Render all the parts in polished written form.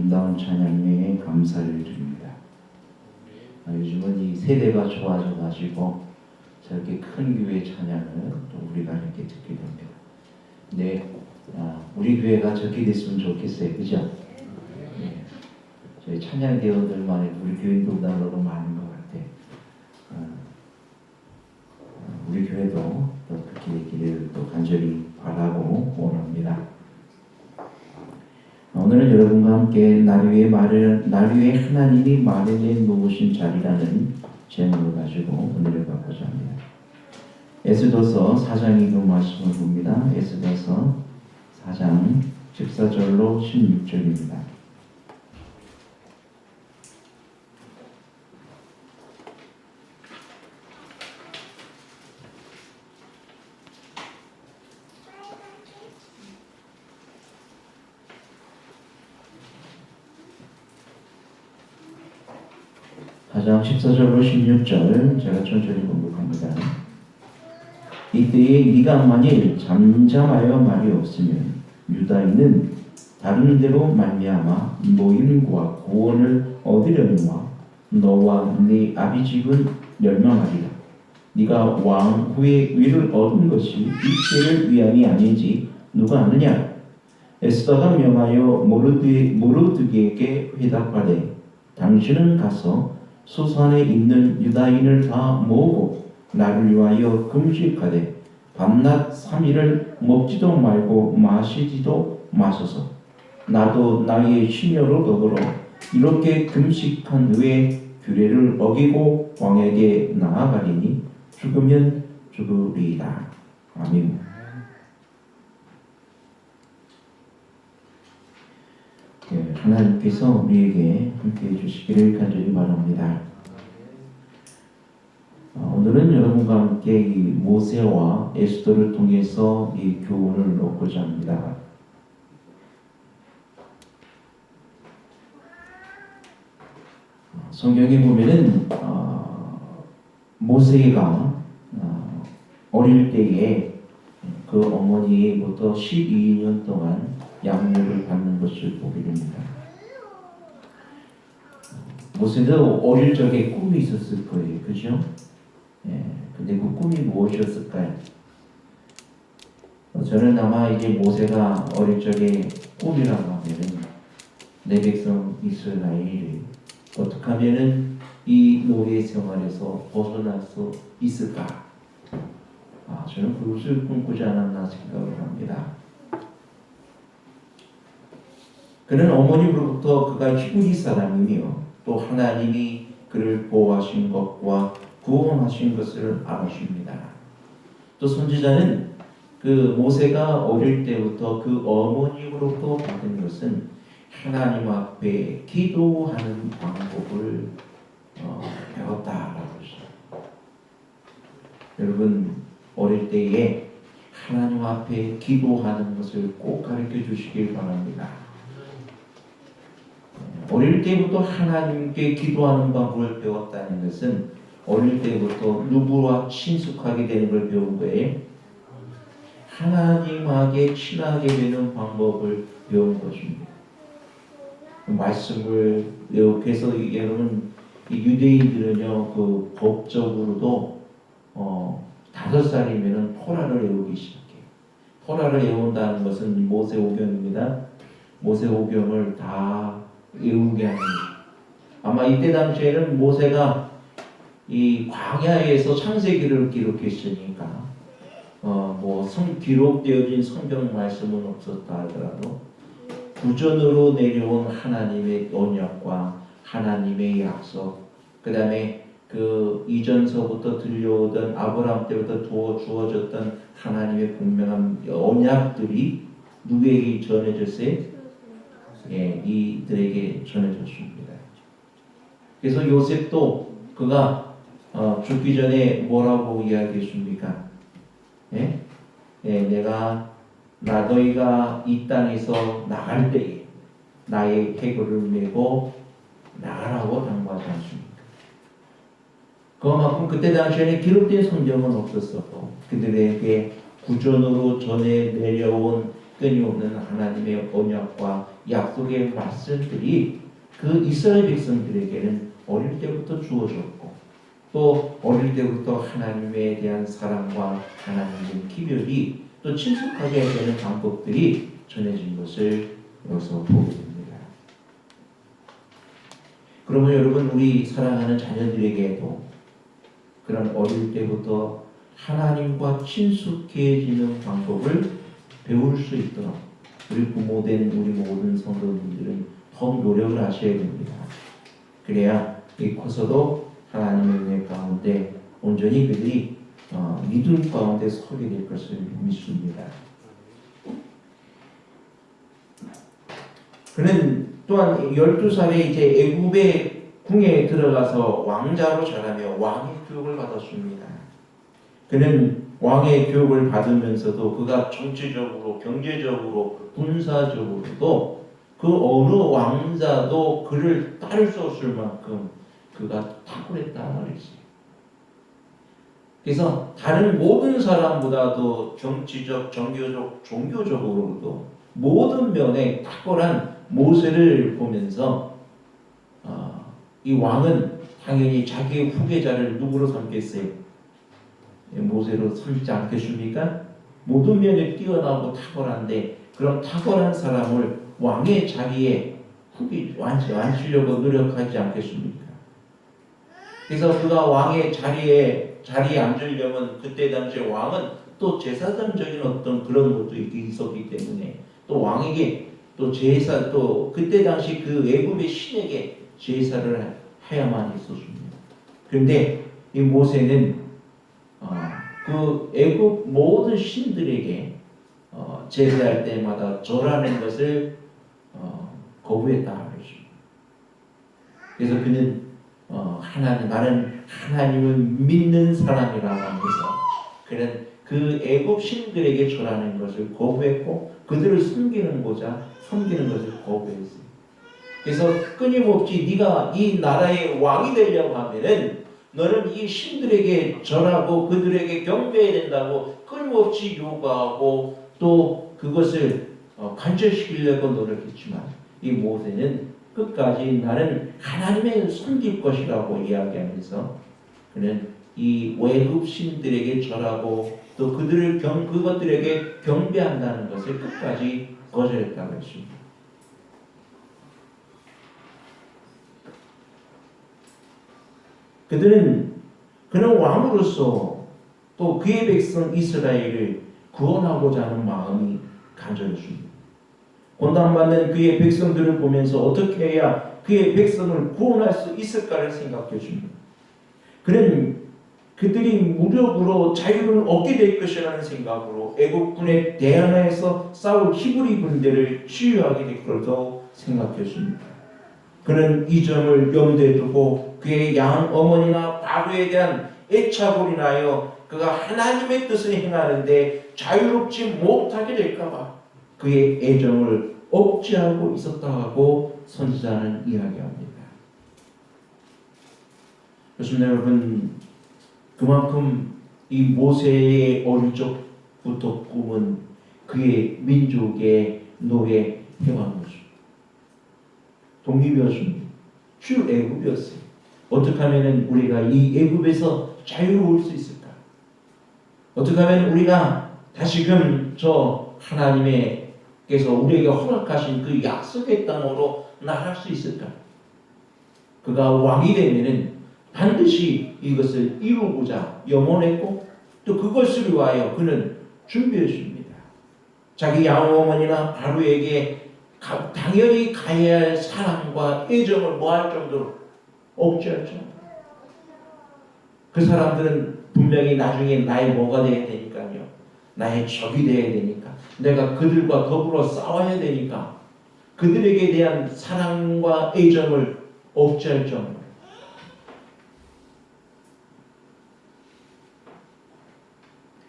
아름다운 찬양에 감사를 드립니다. 요즘은 이 세대가 좋아져가지고 저렇게 큰 교회 찬양을 또 우리가 이렇게 듣게 됩니다. 근데 우리 교회가 저렇게 됐으면 좋겠어요, 그죠? 네. 저희 찬양 대원들만 우리 교인들보다 더 많은 것 같아요. 우리 교회도 또 그렇게 되기를 또 간절히 바라고 원합니다. 오늘은 여러분과 함께 날 위에 하나님이 마련해 놓으신 자리라는 제목을 가지고 은혜를 받고자 합니다. 에스더서 4장 2부 말씀을 봅니다. 에스더서 4장 14절로 16절입니다. 장 14절로 16절 제가 천천히 공독합니다. 이때에 네가 만일 잠잠하여 말이 없으면 유다인은 다른 데로 말미암아 노임과 구원을 얻으려니와 너와 네 아비 집은 멸망하리라. 네가 왕 후에 위를 얻은 것이 이때를 위함이 아닌지 누가 아느냐? 에스더가 명하여 모르드게에게 회답하되 당신은 가서 수산에 있는 유다인을 다 모으고 나를 위하여 금식하되 밤낮 3일을 먹지도 말고 마시지도 마소서. 나도 나의 심려로 더불어 이렇게 금식한 후에 규례를 어기고 왕에게 나아가리니 죽으면 죽으리이다. 아멘. 하나님께서 우리에게 함께해 주시기를 간절히 바랍니다. 오늘은 여러분과 함께 이 모세와 에스더를 통해서 이 교훈을 얻고자 합니다. 성경에 보면은 모세가 어릴 때에 그 어머니부터 12년 동안 양육을 받는 것을 보게 됩니다. 모세도 어릴 적에 꿈이 있었을 거예요. 그죠? 근데 그 꿈이 무엇이었을까요? 저는 아마 이게 모세가 어릴 적에 꿈이라고 하면은 내 백성 이스라엘이 어떻게 하면은 이 노예 생활에서 벗어날 수 있을까? 저는 그것을 꿈꾸지 않았나 생각을 합니다. 그는 어머니로부터 그가 히브리 사람이며 또 하나님이 그를 보호하신 것과 구원하신 것을 알아줍니다. 또 선지자는 그 모세가 어릴 때부터 그 어머니로부터 받은 것은 하나님 앞에 기도하는 방법을 배웠다라고 했어요. 여러분 어릴 때에 하나님 앞에 기도하는 것을 꼭 가르쳐 주시길 바랍니다. 어릴 때부터 하나님께 기도하는 방법을 배웠다는 것은 어릴 때부터 누구와 친숙하게 되는 걸 배운 거예요. 하나님에게 친하게 되는 방법을 배운 것입니다. 말씀을 그래서 여러분 유대인들은요 그 법적으로도 5살이면은 토라를 외우기 시작해요. 토라를 외운다는 것은 모세오경입니다. 모세오경을 다 외우게 하는 거죠. 아마 이때 당시에는 모세가 이 광야에서 창세기를 기록했으니까 기록되어진 성경 말씀은 없었다 하더라도 구전으로 내려온 하나님의 언약과 하나님의 약속, 그 다음에 그 이전서부터 들려오던 아브라함 때부터 주어졌던 하나님의 분명한 언약들이 누구에게 전해졌어요? 이들에게 전해졌습니다. 그래서 요셉도 그가 죽기 전에 뭐라고 이야기했습니까? 너희가 이 땅에서 나갈 때에 나의 해골을 메고 나가라고 당부하지 않습니까? 그만큼 그때 당시에는 기록된 성경은 없었었고 그들에게 구전으로 전해 내려온 끊임없는 하나님의 언약과 약속의 말씀들이 그 이스라엘 백성들에게는 어릴 때부터 주어졌고 또 어릴 때부터 하나님에 대한 사랑과 하나님의 기별이 또 친숙하게 되는 방법들이 전해진 것을 여기서 보게 됩니다. 그러면 여러분 우리 사랑하는 자녀들에게도 그런 어릴 때부터 하나님과 친숙해지는 방법을 배울 수 있도록 우리 부모된 우리 모든 성도님들은 더욱 노력을 하셔야 됩니다. 그래야 커서도 하나님의 은혜 가운데 온전히 그들이 믿음 가운데 서게 될 것을 믿습니다. 그는 또한 12살에 이제 애굽의 궁에 들어가서 왕자로 자라며 왕의 교육을 받았습니다. 그는 왕의 교육을 받으면서도 그가 정치적으로, 경제적으로, 군사적으로도 그 어느 왕자도 그를 따를 수 없을 만큼 그가 탁월했다는 말이지. 그래서 다른 모든 사람보다도 정치적, 종교적, 종교적으로도 모든 면에 탁월한 모세를 보면서 이 왕은 당연히 자기의 후계자를 누구로 삼겠어요? 모세로 삼지 않겠습니까? 모든 면에 뛰어나고 탁월한데 그런 탁월한 사람을 왕의 자리에 앉히려고 노력하지 않겠습니까? 그래서 그가 왕의 자리에 앉으려면 그때 당시에 왕은 또 제사장적인 어떤 그런 것도 있었기 때문에 또 왕에게 또 제사 또 그때 당시 그 애굽의 신에게 제사를 해야만 했었습니다. 그런데 이 모세는 그 애굽 모든 신들에게 제사할 때마다 절하는 것을 거부했다 그랬습니다. 그래서 그는 나는 하나님을 믿는 사람이라고 하면서 그는 그 애굽 신들에게 절하는 것을 거부했고 그들을 섬기는 것을 거부했어요. 그래서 끊임없이 네가 이 나라의 왕이 되려고 하면은 너는 이 신들에게 절하고 그들에게 경배해야 된다고 끊임없이 요구하고 또 그것을 관철시키려고 노력했지만 이 모세는 끝까지 나는 하나님의 섬길 것이라고 이야기하면서 그는 이 외국 신들에게 절하고 또 그것들에게 경배한다는 것을 끝까지 거절했다고 했습니다. 그는 왕으로서 또 그의 백성 이스라엘을 구원하고자 하는 마음이 간절했습니다. 고난받는 그의 백성들을 보면서 어떻게 해야 그의 백성을 구원할 수 있을까를 생각했습니다. 그는 그들이 무력으로 자유를 얻게 될 것이라는 생각으로 애국군에 대항해서 싸울 히브리 군대를 치유하게 될 것으로 생각했습니다. 그는 이 점을 염두에 두고 그의 양 어머니나 바로에 대한 애착으로 인하여 그가 하나님의 뜻을 행하는데 자유롭지 못하게 될까봐 그의 애정을 억제하고 있었다고 선지자는 이야기합니다. 그렇습니다, 여러분. 그만큼 이 모세의 어릴 적부터 꿈은 그의 민족의 노예 해방이었습니다. 독립이었습니다. 출애굽이었어요. 어떻게 하면 우리가 이 애굽에서 자유로울 수 있을까? 어떻게 하면 우리가 다시금 저 하나님께서 우리에게 허락하신 그 약속의 땅으로 나갈 수 있을까? 그가 왕이 되면은 반드시 이것을 이루고자 염원했고 또 그것을 위하여 그는 준비했습니다. 자기 양어머니나 바로에게 당연히 가해야 할 사랑과 애정을 모할 정도로 억제했죠. 그 사람들은 분명히 나중에 나의 뭐가 되어야 되니까요. 나의 적이 되어야 되니까. 내가 그들과 더불어 싸워야 되니까. 그들에게 대한 사랑과 애정을 억제할 정도로.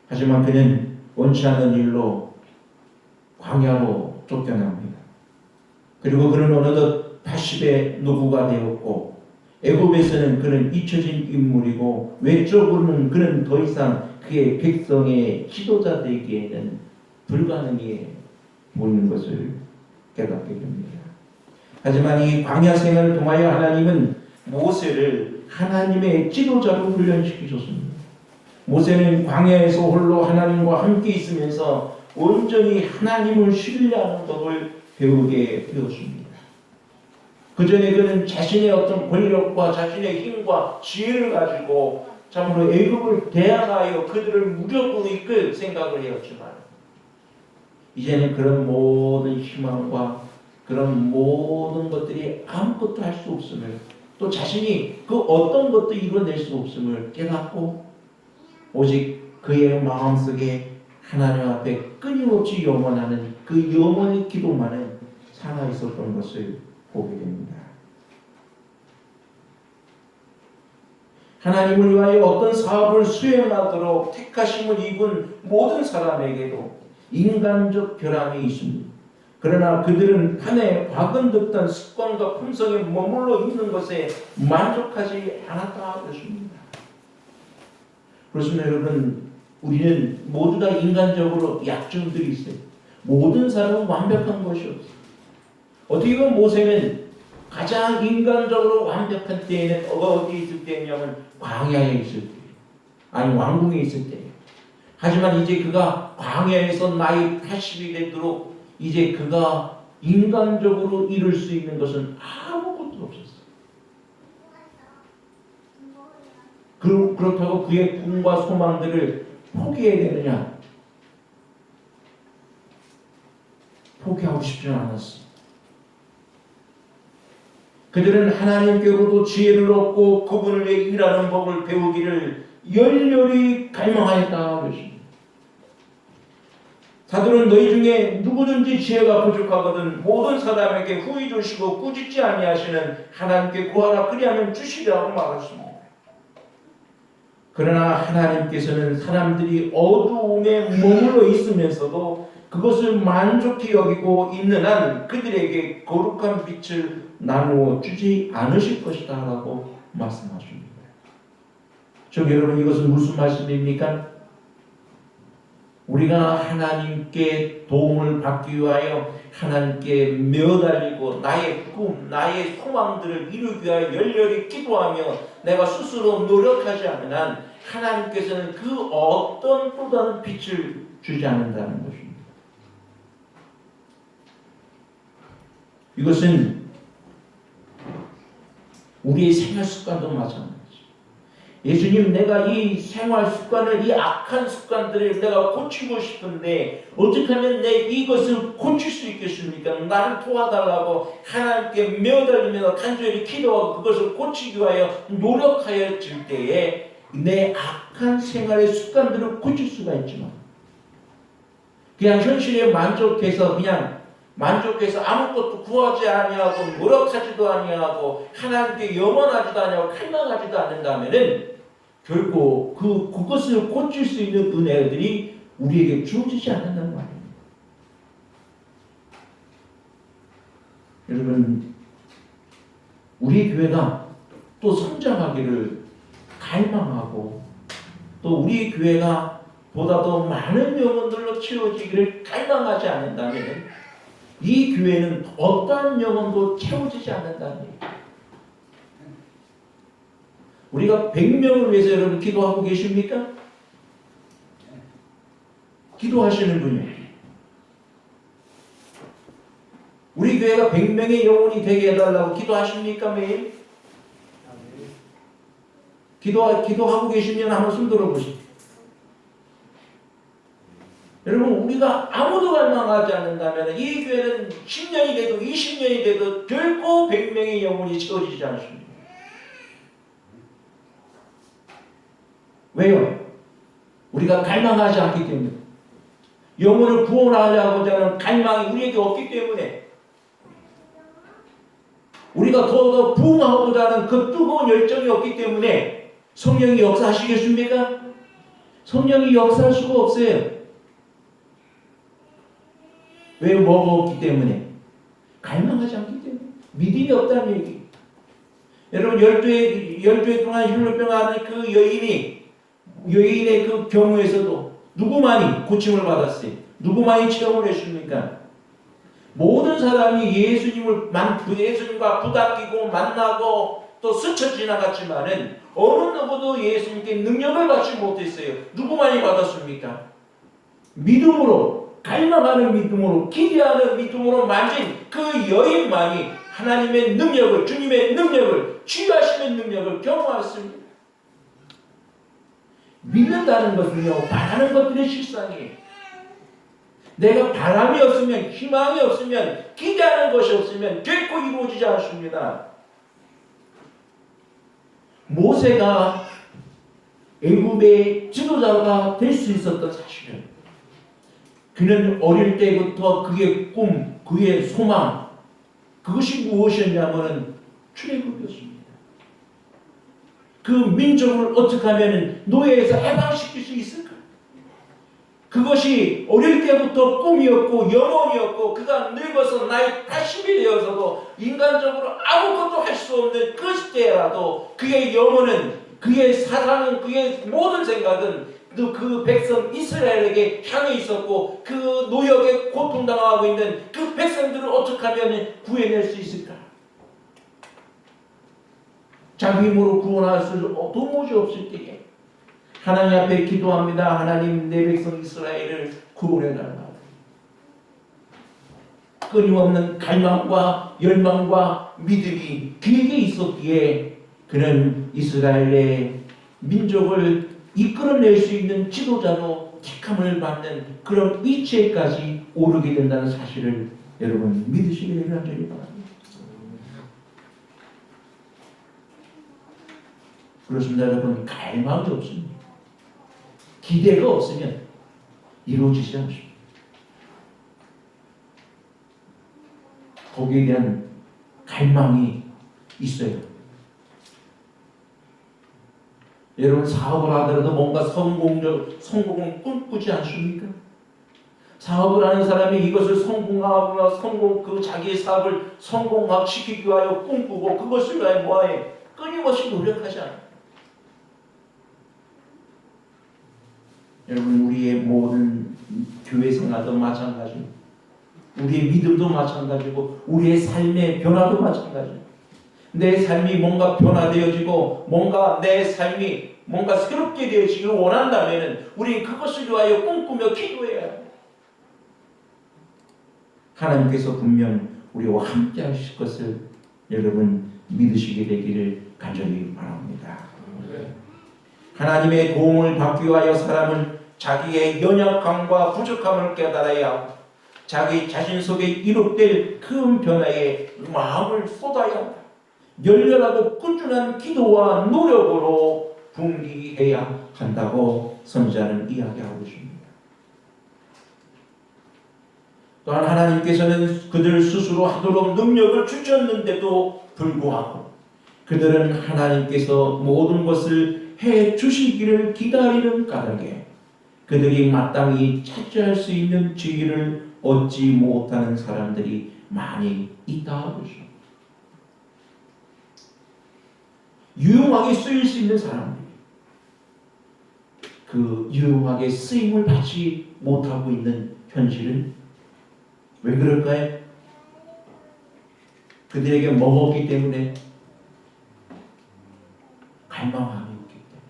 하지만 그는 원치 않는 일로 광야로 쫓겨납니다. 그리고 그는 어느덧 80의 노부가 되었고 애굽에서는 그는 잊혀진 인물이고 외적으로는 그는 더 이상 그의 백성의 지도자 되기에는 불가능해요. 보는 것을 깨닫게 됩니다. 하지만 이 광야 생활을 통하여 하나님은 모세를 하나님의 지도자로 훈련시키셨습니다. 모세는 광야에서 홀로 하나님과 함께 있으면서 온전히 하나님을 신뢰하는 법을 배우게 되었습니다. 그 전에 그는 자신의 어떤 권력과 자신의 힘과 지혜를 가지고 참으로 애굽을 대항하여 그들을 무력으로 이끌 생각을 해왔지만 이제는 그런 모든 희망과 그런 모든 것들이 아무것도 할 수 없음을, 또 자신이 그 어떤 것도 이뤄낼 수 없음을 깨닫고 오직 그의 마음속에 하나님 앞에 끊임없이 염원하는 그 염원의 기도만은 살아있었던 것을 보게 됩니다. 하나님을 위하여 어떤 사업을 수행하도록 택하심을 입은 모든 사람에게도 인간적 결함이 있습니다. 그러나 그들은 한해 박은듯한 습관과 품성에 머물러 있는 것에 만족하지 않았다 그랬습니다. 그렇습니다. 여러분, 우리는 모두 다 인간적으로 약점들이 있어요. 모든 사람은 완벽한 것이 없어요. 어떻게 보면 모세는 가장 인간적으로 완벽한 때에는 어디 있을 때냐면 광야에 있을 때, 아니 왕궁에 있을 때. 하지만 이제 그가 광야에서 나이 80이 되도록 이제 그가 인간적으로 이룰 수 있는 것은 아무것도 없었어요. 그렇다고 그의 꿈과 소망들을 포기해야 되느냐? 포기하고 싶지는 않았어요. 그들은 하나님께로도 지혜를 얻고 그분을 위해 일하는 법을 배우기를 열렬히 갈망하였다 그랬습니다. 사도는 너희 중에 누구든지 지혜가 부족하거든 모든 사람에게 후히 주시고 꾸짖지 아니하시는 하나님께 구하라 그리하면 주시리라고 말했습니다. 그러나 하나님께서는 사람들이 어두움에 머물러 있으면서도 그것을 만족히 여기고 있는 한 그들에게 거룩한 빛을 나누어 주지 않으실 것이다 라고 말씀하십니다. 저 여러분, 이것은 무슨 말씀입니까? 우리가 하나님께 도움을 받기 위하여 하나님께 매어달리고 나의 꿈, 나의 소망들을 이루기 위하여 열렬히 기도하며 내가 스스로 노력하지 않는 한 하나님께서는 그 어떤 또 다른 빛을 주지 않는다는 것입니다. 이것은 우리의 생활 습관도 마찬가지죠. 예수님, 내가 이 생활 습관을, 이 악한 습관들을 내가 고치고 싶은데 어떻게 하면 내 이것을 고칠 수 있겠습니까? 나를 도와달라고 하나님께 매어달리며 간절히 기도하고 그것을 고치기 위하여 노력하여 질 때에 내 악한 생활의 습관들을 고칠 수가 있지만 그냥 현실에 만족해서 아무것도 구하지 아니하고 노력하지도 아니하고 하나님께 염원하지도 아니하고 갈망하지도 않는다면은 결국 그것을 고칠 수 있는 은혜들이 우리에게 주어지지 않는다는 말입니다. 여러분, 우리 교회가 또 성장하기를 갈망하고 또 우리 교회가 보다 더 많은 영혼들로 채워지기를 갈망하지 않는다면 이 교회는 어떠한 영혼도 채워지지 않는다는 얘기예요. 우리가 100명을 위해서 여러분 기도하고 계십니까? 기도하시는 분이요. 우리 교회가 100명의 영혼이 되게 해달라고 기도하십니까 매일? 기도하고 계시면 한번 손 들어보십시오. 여러분, 우리가 아무도 갈망하지 않는다면 이 교회는 10년이 돼도 20년이 돼도 결코 100명의 영혼이 채워지지 않습니다. 왜요? 우리가 갈망하지 않기 때문에, 영혼을 구원하려고자 하는 갈망이 우리에게 없기 때문에, 우리가 더 부흥하고자 하는 그 뜨거운 열정이 없기 때문에 성령이 역사하시겠습니까? 성령이 역사할 수가 없어요. 왜? 뭐가 없기 때문에? 갈망하지 않기 때문에. 믿음이 없다는 얘기. 여러분, 12회 동안 혈루병 앓는 그 여인의 그 경우에서도 누구만이 고침을 받았어요? 누구만이 체험을 했습니까? 모든 사람이 예수님과 부닥기고 만나고 또 스쳐 지나갔지만은 어느 누구도 예수님께 능력을 받지 못했어요. 누구만이 받았습니까? 믿음으로, 갈망하는 믿음으로, 기대하는 믿음으로 만진 그 여인만이 하나님의 능력을, 주님의 능력을, 치유하시는 능력을 경험했습니다. 믿는다는 것은요, 바라는 것들의 실상이에요. 내가 바람이 없으면, 희망이 없으면, 기대하는 것이 없으면 결코 이루어지지 않습니다. 모세가 애굽의 지도자가 될 수 있었던 사실은 그는 어릴 때부터 그의 꿈, 그의 소망, 그것이 무엇이었냐면 출애굽이었습니다. 그 민족을 어떻게 하면 노예에서 해방시킬 수 있을까? 그것이 어릴 때부터 꿈이었고 영혼이었고 그가 늙어서 나이 80이 되어서도 인간적으로 아무것도 할 수 없는 그 시대라도 그의 영혼은, 그의 사상은, 그의 모든 생각은 그 백성 이스라엘에게 향해 있었고 그 노역에 고통당하고 있는 그 백성들을 어떻게 하면 구해낼 수 있을까? 자기 힘으로 구원할 수 도무지 없을 때에 하나님 앞에 기도합니다. 하나님, 내 백성 이스라엘을 구원해달라. 끊임없는 갈망과 열망과 믿음이 그에게 있었기에 그는 이스라엘의 민족을 이끌어낼 수 있는 지도자로 택함을 받는 그런 위치에까지 오르게 된다는 사실을 여러분 믿으시기를 간절히 바랍니다. 그렇습니다. 여러분, 갈망이 없습니다. 기대가 없으면 이루어지지 않습니다. 거기에 대한 갈망이 있어요. 여러분, 사업을 하더라도 뭔가 성공을 꿈꾸지 않습니까? 사업을 하는 사람이 이것을 성공하거나 자기의 사업을 성공시키기 위하여 꿈꾸고 그것을 위하여 뭐하여 끊임없이 노력하지 않아요. 여러분, 우리의 모든 교회 생활도 마찬가지고 우리의 믿음도 마찬가지고 우리의 삶의 변화도 마찬가지고 내 삶이 뭔가 변화되어지고 뭔가 내 삶이 뭔가 새롭게 되어지기를 원한다면 우리는 그것을 위하여 꿈꾸며 기도해야 합니다. 하나님께서 분명 우리와 함께 하실 것을 여러분 믿으시게 되기를 간절히 바랍니다. 하나님의 도움을 받기 위하여 사람은 자기의 연약함과 부족함을 깨달아야 하고 자기 자신 속에 이룩될 큰 변화에 마음을 쏟아야 한다. 열렬하고 꾸준한 기도와 노력으로 분기해야 한다고 선지자는 이야기하고 있습니다. 또한 하나님께서는 그들 스스로 하도록 능력을 주셨는데도 불구하고 그들은 하나님께서 모든 것을 해 주시기를 기다리는 까닭에 그들이 마땅히 차지할 수 있는 지위를 얻지 못하는 사람들이 많이 있다고 하죠. 유용하게 쓰일 수 있는 사람들이 그 유용하게 쓰임을 받지 못하고 있는 현실은 왜 그럴까요? 그들에게 먹었기 때문에 갈망함이 없기 때문에.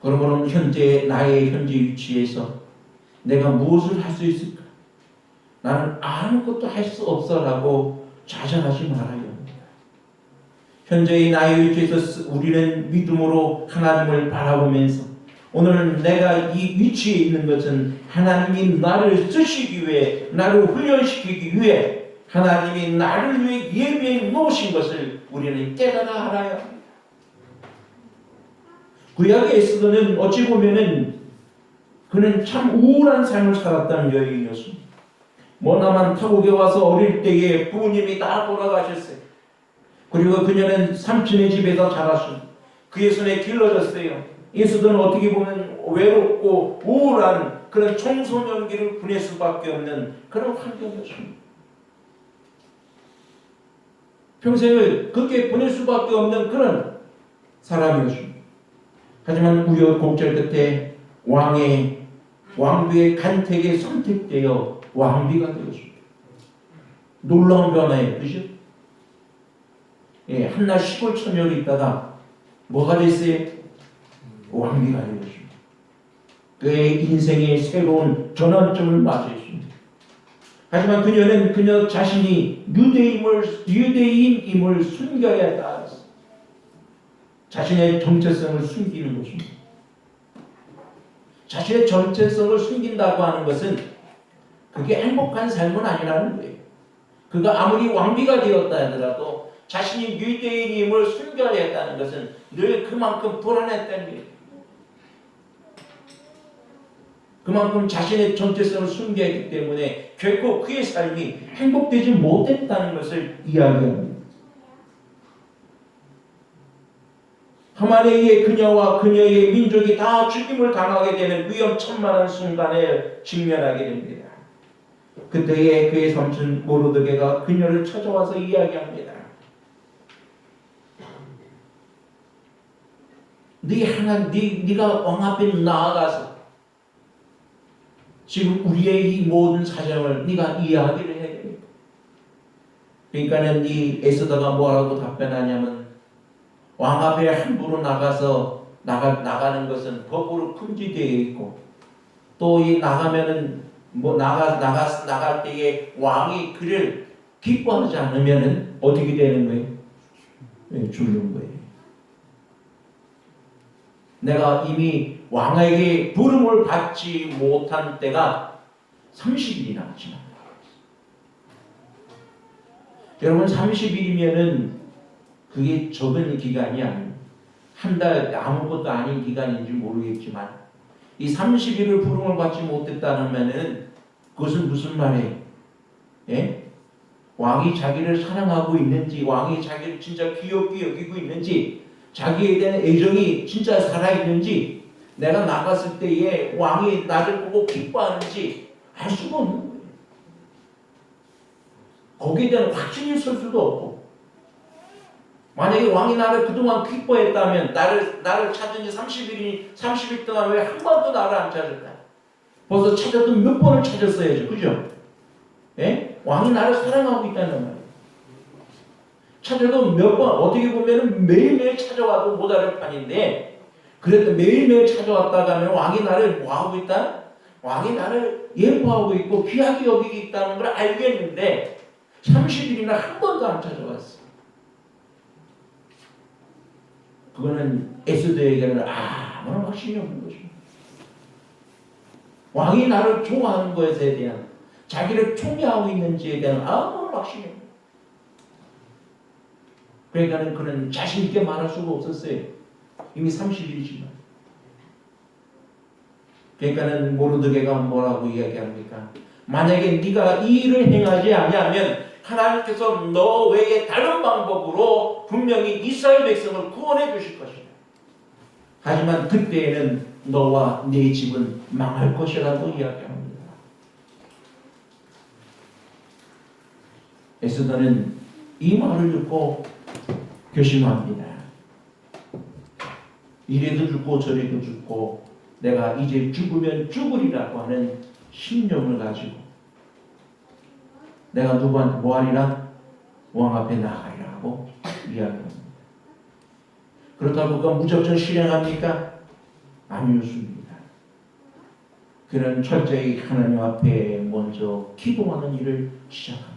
그러면 나의 현재 위치에서 내가 무엇을 할 수 있을까? 나는 아무것도 할 수 없어라고 좌절하지 말아야 합니다. 현재의 나의 위치에서 우리는 믿음으로 하나님을 바라보면서 오늘 내가 이 위치에 있는 것은 하나님이 나를 쓰시기 위해, 나를 훈련시키기 위해 하나님이 나를 위해 예비해 놓으신 것을 우리는 깨달아 알아야 합니다. 구약의 에스더는 어찌 보면은 그는 참 우울한 삶을 살았다는 여인이었습니다. 머나만 타국에 와서 어릴 때에 부모님이 다 돌아가셨어요. 그리고 그녀는 삼촌의 집에서 자랐습니다. 그의 손에 길러졌어요. 에스더는 어떻게 보면 외롭고 우울한 그런 청소년기를 보낼 수밖에 없는 그런 환경이었습니다. 평생을 그렇게 보낼 수밖에 없는 그런 사람이었습니다. 하지만 우여곡절 끝에 왕비의 간택에 선택되어 왕비가 되었습니다. 놀라운 변화예요. 그죠? 예, 한날 시골 처녀로 있다가 뭐가 됐어요? 왕비가 되었습니다. 그의 인생의 새로운 전환점을 맞이했습니다. 하지만 그녀는 그녀 자신이 유대인임을 숨겨야 했다. 자신의 정체성을 숨기는 것입니다. 자신의 정체성을 숨긴다고 하는 것은 그게 행복한 삶은 아니라는 거예요. 그가 아무리 왕비가 되었다 하더라도 자신이 유대인임을 숨겨야 했다는 것은 늘 그만큼 불안했다는 거예요. 그만큼 자신의 정체성을 숨겨야 했기 때문에 결코 그의 삶이 행복되지 못했다는 것을 이야기합니다. 하만에 의해 그녀와 그녀의 민족이 다 죽임을 당하게 되는 위험천만한 순간에 직면하게 됩니다. 그때에 그의 삼촌 모르드게가 그녀를 찾아와서 이야기합니다. 네가 왕 앞에 나아가서 지금 우리의 이 모든 사정을 네가 이야기를 해야 됩니다. 그러니까는 이 에스더가 뭐라고 답변하냐면 왕 앞에 함부로 나가서 나가는 것은 법으로 금지되어 있고 또 이 나가면은 나갈 때에 왕이 그를 기뻐하지 않으면은 어떻게 되는 거예요? 네, 죽는 거예요. 내가 이미 왕에게 부름을 받지 못한 때가 30일이나 지났다. 여러분 30일이면은 그게 적은 기간이 아니에요. 한 달 아무것도 아닌 기간인지 모르겠지만 이 30일을 부름을 받지 못했다면은 그것은 무슨 말이에요? 예? 왕이 자기를 사랑하고 있는지 왕이 자기를 진짜 귀엽게 여기고 있는지 자기에 대한 애정이 진짜 살아있는지 내가 나갔을 때에 왕이 나를 보고 기뻐하는지 알 수가 없는 거예요. 거기에 대한 확신이 설 수도 없고 만약에 왕이 나를 그동안 기뻐했다면 나를 찾은 지 30일 동안 왜 한 번도 나를 안 찾을까? 벌써 찾아도 몇 번을 찾았어야죠. 그죠? 예? 왕이 나를 사랑하고 있다는 말이에요. 찾아도 몇 번, 어떻게 보면 매일매일 찾아와도 모자랄 판인데 그래도 매일매일 찾아왔다가 하면 왕이 나를 뭐하고 있다? 왕이 나를 예뻐하고 있고 귀하게 여기고 있다는 걸 알겠는데 30일이나 한 번도 안 찾아왔어. 그거는 에스더에게는 아무런 확신이 없는 것입니다. 왕이 나를 좋아하는 것에 대한 자기를 총애하고 있는지에 대한 아무런 확신이 없는 거예요. 그러니까 그는 자신 있게 말할 수가 없었어요. 이미 30일이지만. 그러니까는 모르드게가 뭐라고 이야기합니까? 만약에 네가 이 일을 행하지 아니하면 하나님께서 너 외에 다른 방법으로 분명히 이스라엘 백성을 구원해 주실 것이다. 하지만 그때에는 너와 네 집은 망할 것이라고 이야기합니다. 에스더는 이 말을 듣고 결심합니다. 이래도 죽고 저래도 죽고 내가 이제 죽으면 죽으리라고 하는 신념을 가지고 내가 누구한테 뭐하리라? 왕 앞에 나가리라고 이야기합니다. 그렇다고 그가 무작정 실행합니까? 아니었습니다. 그는 철저히 하나님 앞에 먼저 기도하는 일을 시작합니다.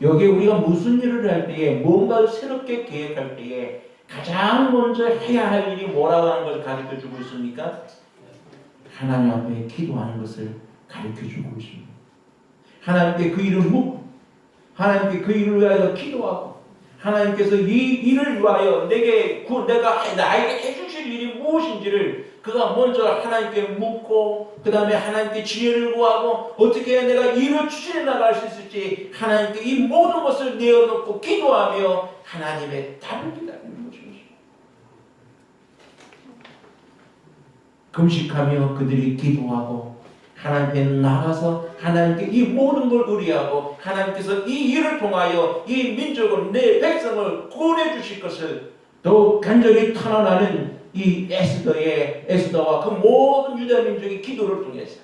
여기에 우리가 무슨 일을 할 때에 뭔가를 새롭게 계획할 때에 가장 먼저 해야 할 일이 뭐라고 하는 것을 가르쳐주고 있습니까? 하나님 앞에 기도하는 것을 가르쳐주고 있습니다. 하나님께 그 일을 묻고 하나님께 그 일을 위하여 기도하고 하나님께서 이 일을 위하여 내가 나에게 해주실 일이 무엇인지를 그가 먼저 하나님께 묻고 그 다음에 하나님께 지혜를 구하고 어떻게 해야 내가 일을 추진해 나갈 수 있을지 하나님께 이 모든 것을 내어놓고 기도하며 하나님의 답을 기다리는 것입니다. 금식하며 그들이 기도하고 하나님께 나가서 하나님께 이 모든 걸 의뢰하고 하나님께서 이 일을 통하여 이 민족을 내 백성을 구원해 주실 것을 더욱 간절히 탄원하는 이 에스더와 그 모든 유다 민족의 기도를 통해서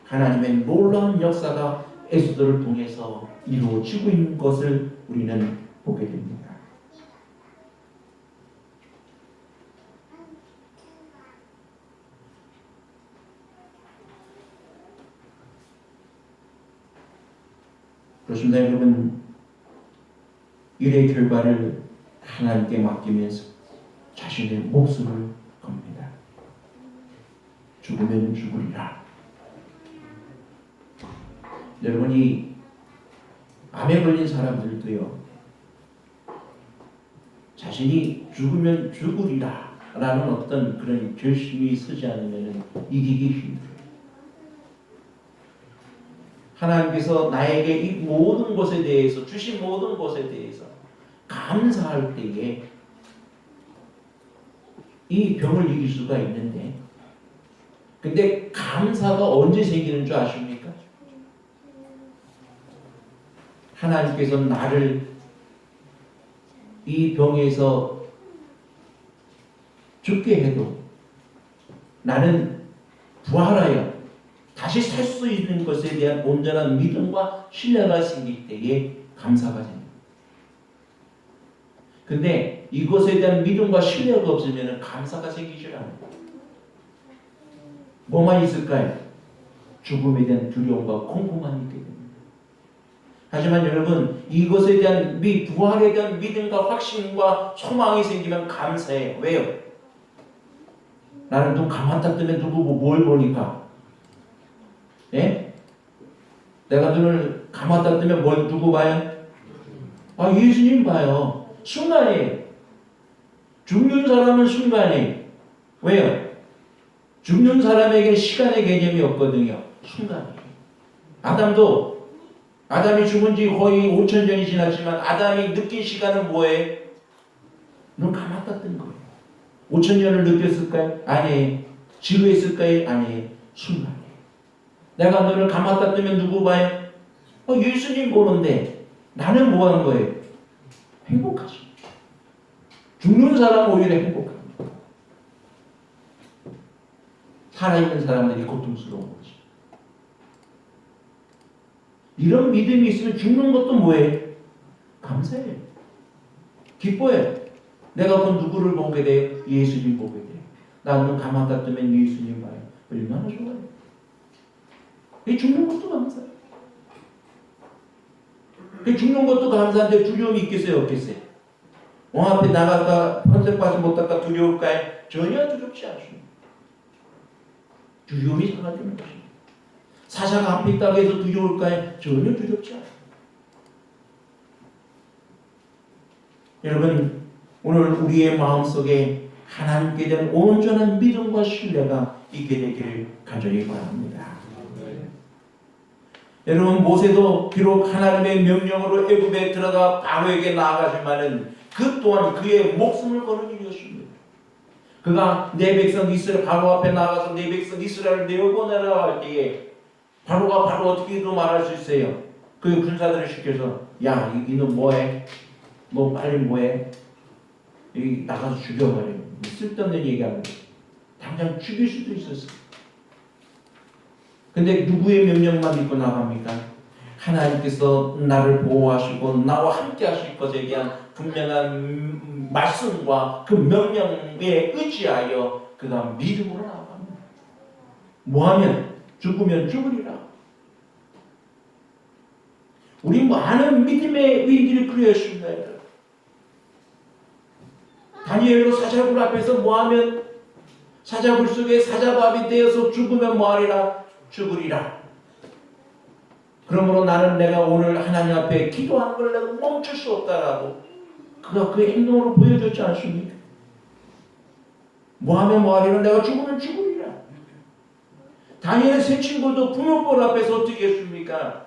하나님의 놀라운 역사가 에스더를 통해서 이루어지고 있는 것을 우리는 보게 됩니다. 그렇습니다. 여러분, 일의 결과를 하나님께 맡기면서 자신의 목숨을 겁니다. 죽으면 죽으리라. 여러분이 암에 걸린 사람들도요, 자신이 죽으면 죽으리라 라는 어떤 그런 결심이 서지 않으면 이기기 힘들어요. 하나님께서 나에게 이 모든 것에 대해서, 주신 모든 것에 대해서 감사할 때에 이 병을 이길 수가 있는데, 근데 감사가 언제 생기는 줄 아십니까? 하나님께서 나를 이 병에서 죽게 해도 나는 부활하여 다시 살 수 있는 것에 대한 온전한 믿음과 신뢰가 생길 때에 감사가 생깁니다. 근데 이것에 대한 믿음과 신뢰가 없으면 감사가 생기질 않아요. 뭐만 있을까요? 죽음에 대한 두려움과 공포만 있게 됩니다. 하지만 여러분, 이것에 대한 부활에 대한 믿음과 확신과 소망이 생기면 감사해요. 왜요? 나는 눈 감았다 뜨면 누구 뭘 보니까? 예? 내가 눈을 감았다 뜨면 뭘 누구 봐요? 아, 예수님 봐요. 순간이에요. 죽는 사람은 순간이에요. 왜요? 죽는 사람에게 시간의 개념이 없거든요. 순간이에요. 아담이 죽은 지 거의 5천 년이 지났지만 아담이 느낀 시간은 뭐예요? 눈 감았다 뜬 거예요. 5천 년을 느꼈을까요? 아니에요. 지루했을까요? 아니에요. 순간이에요. 내가 눈을 감았다 뜨면 누구 봐요? 예수님 보는데 나는 뭐 하는 거예요? 행복하죠. 죽는 사람은 오히려 행복합니다. 살아있는 사람들이 고통스러운 거죠. 이런 믿음이 있으면 죽는 것도 뭐예요? 감사해요. 기뻐해요. 내가 그 누구를 보게 돼요? 예수님 보게 돼요. 나는 감았다 뜨면 예수님 봐요. 얼마나 좋아요. 이 죽는 것도 감사해요. 죽는 것도 감사한데 두려움이 있겠어요? 없겠어요? 왕 앞에 나갈까? 컨셉 못할까? 두려울까요? 전혀 두렵지 않습니다. 두려움이 사라지는 것입니다. 사자가 앞에 있다고 해서 두려울까요? 전혀 두렵지 않아요. 여러분, 오늘 우리의 마음속에 하나님께 대한 온전한 믿음과 신뢰가 있게 되기를 간절히 바랍니다. 여러분, 모세도 비록 하나님의 명령으로 애굽에 들어가 바로에게 나아가지만은 그 또한 그의 목숨을 거는 일이었습니다. 그가 내 백성 이스라엘 바로 앞에 나가서 내 백성 이스라엘을 내어보내라 할 때에 바로가 바로 어떻게도 말할 수 있어요. 그 군사들을 시켜서 야, 이놈 뭐해? 너 빨리 뭐해? 여기 나가서 죽여버려. 쓸데없는 얘기하는 거예요. 당장 죽일 수도 있었어요. 근데 누구의 명령만 믿고 나갑니까? 하나님께서 나를 보호하시고 나와 함께 하실 것에 대한 분명한 말씀과 그 명령에 의지하여 그가 믿음으로 나아갑니다. 뭐하면? 죽으면 죽으리라. 우리 많은 믿음의 의인들이 그러했습니다. 다니엘도 사자굴 앞에서 뭐하면? 사자굴 속에 사자밥이 되어서 죽으면 뭐하리라? 죽으리라. 그러므로 내가 오늘 하나님 앞에 기도하는 걸 내가 멈출 수 없다라고 그가 그 행동으로 보여줬지 않습니까? 뭐하면 뭐하리라? 내가 죽으면 죽으리라. 다니엘의 세 친구도 부모볼 앞에서 어떻게 했습니까?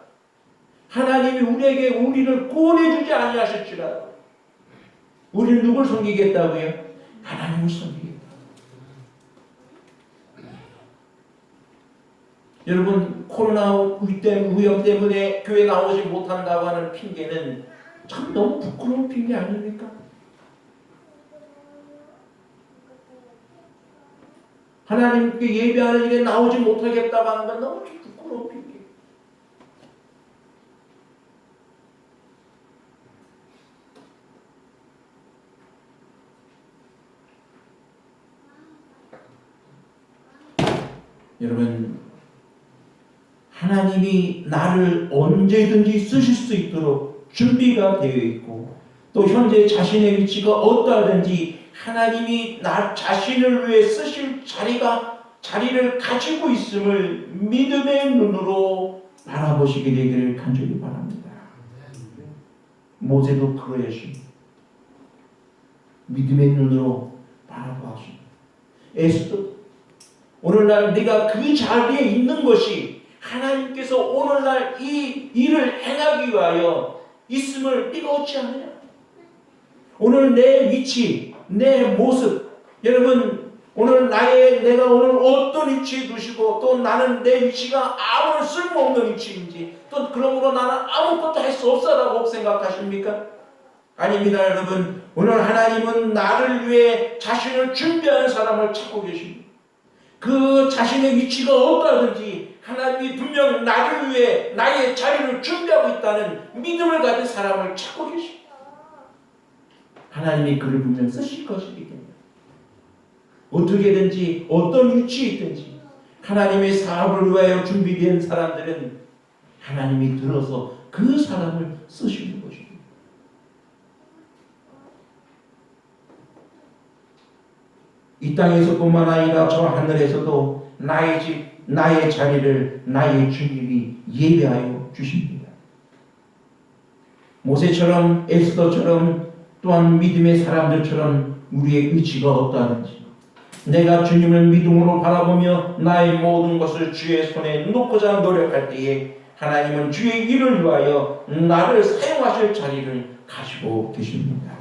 하나님이 우리를 구원해주지 아니하실지라도 우리는 누굴 섬기겠다고요? 하나님을 섬기겠다. 여러분, 코로나 위험 때문에 교회 나오지 못한다고 하는 핑계는 참 너무 부끄러운 핑계 아닙니까? 하나님께 예배하는 일에 나오지 못하겠다고 하는 건 너무 부끄러운 핑계. 여러분, 하나님이 나를 언제든지 쓰실 수 있도록 준비가 되어 있고, 또 현재 자신의 위치가 어떠하든지 하나님이 나 자신을 위해 쓰실 자리를 가지고 있음을 믿음의 눈으로 바라보시게 되기를 간절히 바랍니다. 모세도 그러했습니다. 믿음의 눈으로 바라보았습니다. 에스도 오늘날 네가 그 자리에 있는 것이 하나님께서 오늘날 이 일을 행하기 위하여 있음을 네가 어찌 아느냐? 오늘 내 위치, 내 모습, 여러분 오늘 내가 오늘 어떤 위치에 두시고 또 나는 내 위치가 아무런 쓸모없는 위치인지 또 그러므로 나는 아무것도 할 수 없어라고 생각하십니까? 아닙니다. 여러분, 오늘 하나님은 나를 위해 자신을 준비하는 사람을 찾고 계십니다. 그 자신의 위치가 어떠하든지 하나님이 분명 나를 위해 나의 자리를 준비하고 있다는 믿음을 가진 사람을 찾고 계십니다. 하나님이 그를 분명 쓰실 것이기 때문에 어떻게든지 어떤 위치에 있든지 하나님의 사업을 위하여 준비된 사람들은 하나님이 들어서 그 사람을 쓰시는 것입니다. 이 땅에서뿐만 아니라 저 하늘에서도 나의 집, 나의 자리를 나의 주님이 예배하여 주십니다. 모세처럼 에스더처럼 또한 믿음의 사람들처럼 우리의 위치가 어떠하든지 내가 주님을 믿음으로 바라보며 나의 모든 것을 주의 손에 놓고자 노력할 때에 하나님은 주의 일을 위하여 나를 사용하실 자리를 가지고 계십니다.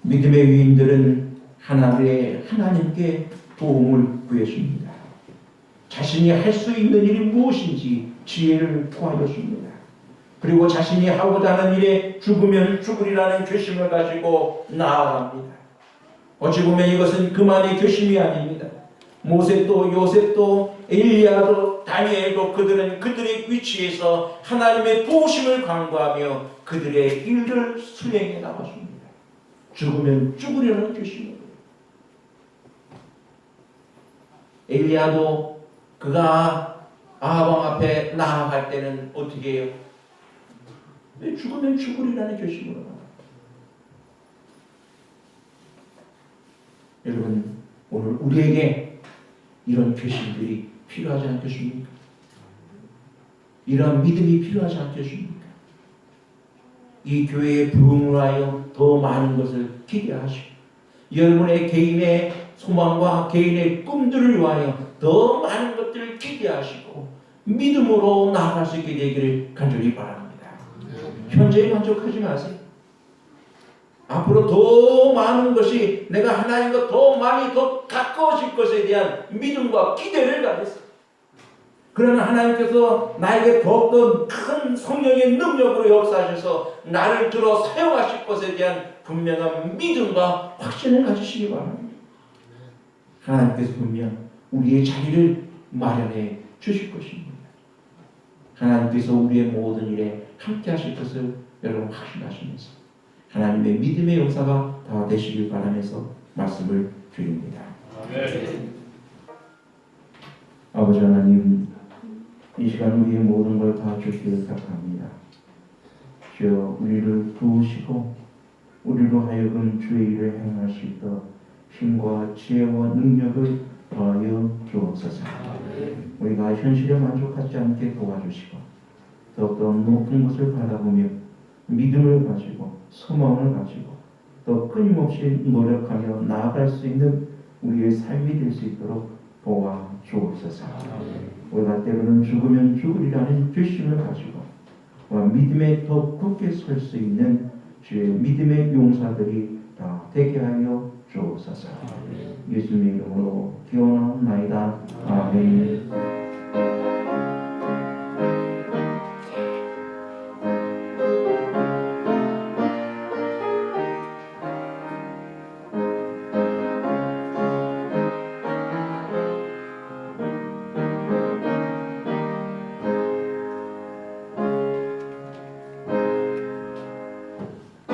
믿음의 위인들은 하나님께 도움을 구했습니다. 자신이 할 수 있는 일이 무엇인지 지혜를 구하였습니다. 그리고 자신이 하고자 하는 일에 죽으면 죽으리라는 결심을 가지고 나아갑니다. 어찌 보면 이것은 그만의 결심이 아닙니다. 모세도 요셉도 엘리야도 다니엘도 그들은 그들의 위치에서 하나님의 도우심을 간구하며 그들의 일을 수행해 나갔습니다. 죽으면 죽으려는 결심이에요. 엘리야도 그가 아합 앞에 나아갈 때는 어떻게 해요? 죽으면 죽으리라는 결심으로 나아갑니다. 여러분, 오늘 우리에게 이런 결심들이 필요하지 않겠습니까? 이런 믿음이 필요하지 않겠습니까? 이 교회의 부흥을 하여 더 많은 것을 기대하시고 여러분의 개인의 소망과 개인의 꿈들을 위하여 더 많은 것들을 기대하시고 믿음으로 나아갈 수 있게 되기를 간절히 바랍니다. 현재에 만족하지 마세요. 앞으로 더 많은 것이 내가 하나님과 더 많이 더 가까워질 것에 대한 믿음과 기대를 가졌어요. 그러나 하나님께서 나에게 더욱더 큰 성령의 능력으로 역사하셔서 나를 들어 사용하실 것에 대한 분명한 믿음과 확신을 가지시기 바랍니다. 하나님께서 분명 우리의 자리를 마련해 주실 것입니다. 하나님께서 우리의 모든 일에 함께 하실 것을 여러분 확신하시면서 하나님의 믿음의 역사가 다 되시길 바라면서 말씀을 드립니다. 아멘. 아버지 하나님, 이 시간 우리의 모든 걸 다 주시길 부탁합니다. 주여, 우리를 도우시고 우리로 하여금 주의 일을 행할 수 있도록 힘과 지혜와 능력을 더하여 주옵소서. 우리가 현실에 만족하지 않게 도와주시고 더욱더 높은 것을 바라보며 믿음을 가지고 소망을 가지고 더 끊임없이 노력하며 나아갈 수 있는 우리의 삶이 될 수 있도록 도와 주옵소서. 우리가 때로는 죽으면 죽으리라는 결심을 가지고 믿음에 더 굳게 설 수 있는 주의 믿음의 용사들이 다 되게 하여 주옵소서. 예수님의 이름으로 기원하옵나이다.